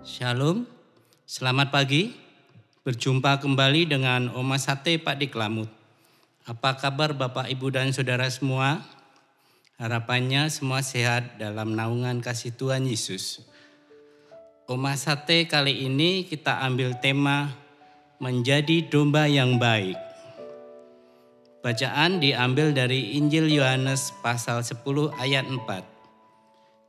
Shalom, selamat pagi. Berjumpa kembali dengan Oma Sate Pak Diklamut. Apa kabar Bapak, Ibu, dan Saudara semua? Harapannya semua sehat dalam naungan kasih Tuhan Yesus. Oma Sate kali ini kita ambil tema menjadi domba yang baik. Bacaan diambil dari Injil Yohanes pasal 10 ayat 4.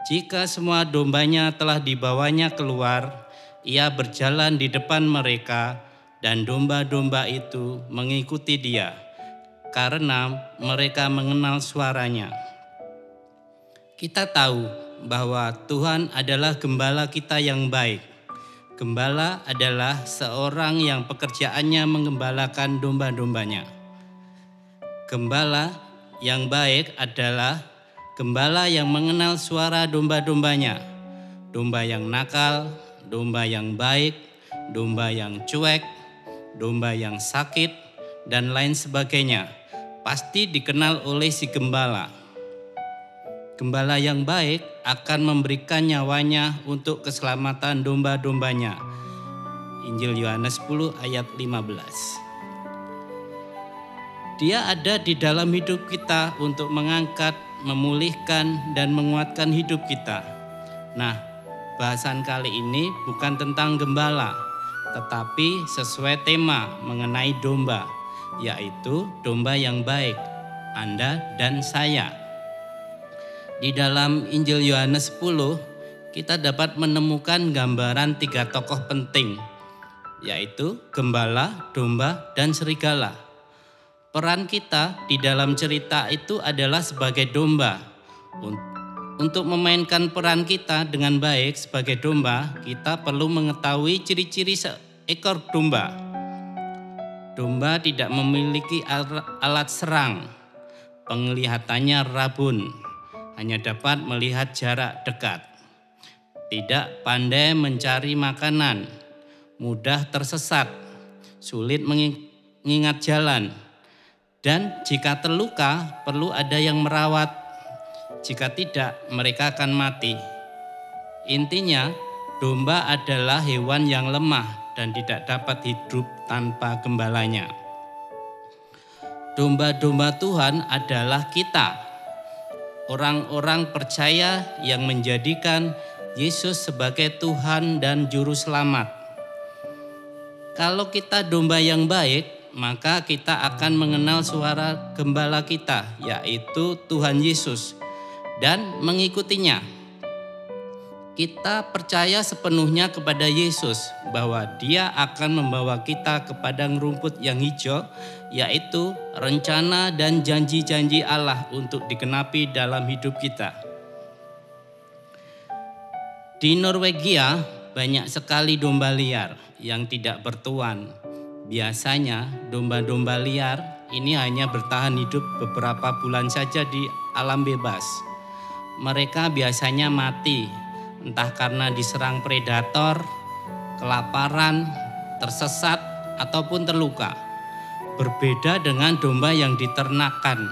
Jika semua dombanya telah dibawanya keluar, ia berjalan di depan mereka dan domba-domba itu mengikuti dia, karena mereka mengenal suaranya. Kita tahu bahwa Tuhan adalah gembala kita yang baik. Gembala adalah seorang yang pekerjaannya menggembalakan domba-dombanya. Gembala yang baik adalah gembala yang mengenal suara domba-dombanya. Domba yang nakal, domba yang baik, domba yang cuek, domba yang sakit, dan lain sebagainya pasti dikenal oleh si gembala. Gembala yang baik akan memberikan nyawanya untuk keselamatan domba-dombanya. Injil Yohanes 10 ayat 15. Dia ada di dalam hidup kita untuk mengangkat, memulihkan, dan menguatkan hidup kita. Nah, bahasan kali ini bukan tentang gembala, tetapi sesuai tema mengenai domba, yaitu domba yang baik, Anda dan saya. Di dalam Injil Yohanes 10, kita dapat menemukan gambaran 3 tokoh penting, yaitu gembala, domba, dan serigala. Peran kita di dalam cerita itu adalah sebagai domba. Untuk memainkan peran kita dengan baik sebagai domba, kita perlu mengetahui ciri-ciri seekor domba. Domba tidak memiliki alat serang, penglihatannya rabun, hanya dapat melihat jarak dekat. Tidak pandai mencari makanan, mudah tersesat, sulit mengingat jalan. Dan jika terluka, perlu ada yang merawat. Jika tidak, mereka akan mati. Intinya, domba adalah hewan yang lemah dan tidak dapat hidup tanpa gembalanya. Domba-domba Tuhan adalah kita, orang-orang percaya yang menjadikan Yesus sebagai Tuhan dan Juru Selamat. Kalau kita domba yang baik, maka kita akan mengenal suara gembala kita, yaitu Tuhan Yesus, dan mengikutinya. Kita percaya sepenuhnya kepada Yesus bahwa Dia akan membawa kita ke padang rumput yang hijau, yaitu rencana dan janji-janji Allah untuk digenapi dalam hidup kita. Di Norwegia banyak sekali domba liar yang tidak bertuan. Biasanya domba-domba liar ini hanya bertahan hidup beberapa bulan saja di alam bebas. Mereka biasanya mati, entah karena diserang predator, kelaparan, tersesat, ataupun terluka. Berbeda dengan domba yang diternakan,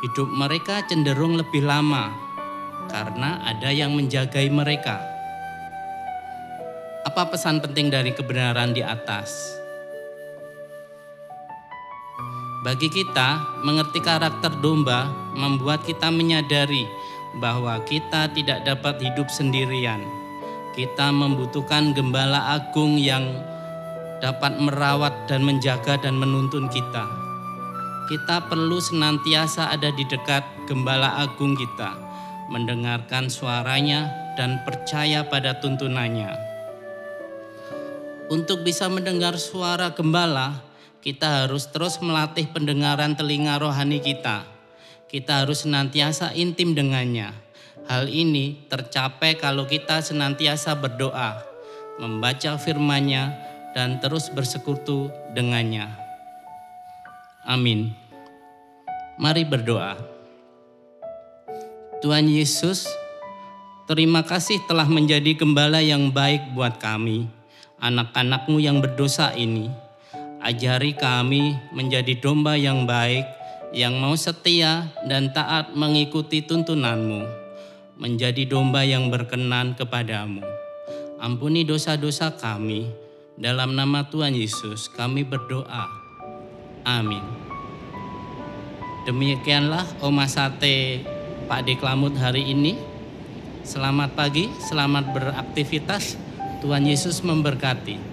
hidup mereka cenderung lebih lama karena ada yang menjagai mereka. Apa pesan penting dari kebenaran di atas? Bagi kita, mengerti karakter domba membuat kita menyadari bahwa kita tidak dapat hidup sendirian. Kita membutuhkan gembala agung yang dapat merawat dan menjaga dan menuntun kita. Kita perlu senantiasa ada di dekat gembala agung kita, mendengarkan suaranya dan percaya pada tuntunannya. Untuk bisa mendengar suara gembala, kita harus terus melatih pendengaran telinga rohani kita. Kita harus senantiasa intim dengannya. Hal ini tercapai kalau kita senantiasa berdoa, membaca firman-Nya, dan terus bersekutu dengannya. Amin. Mari berdoa. Tuhan Yesus, terima kasih telah menjadi gembala yang baik buat kami, anak-anak-Mu yang berdosa ini. Ajari kami menjadi domba yang baik, yang mau setia dan taat mengikuti tuntunan-Mu, menjadi domba yang berkenan kepadamu. Ampuni dosa-dosa kami. Dalam nama Tuhan Yesus kami berdoa. Amin. Demikianlah Oma Sate Pak Deklamut hari ini. Selamat pagi, selamat beraktivitas. Tuhan Yesus memberkati.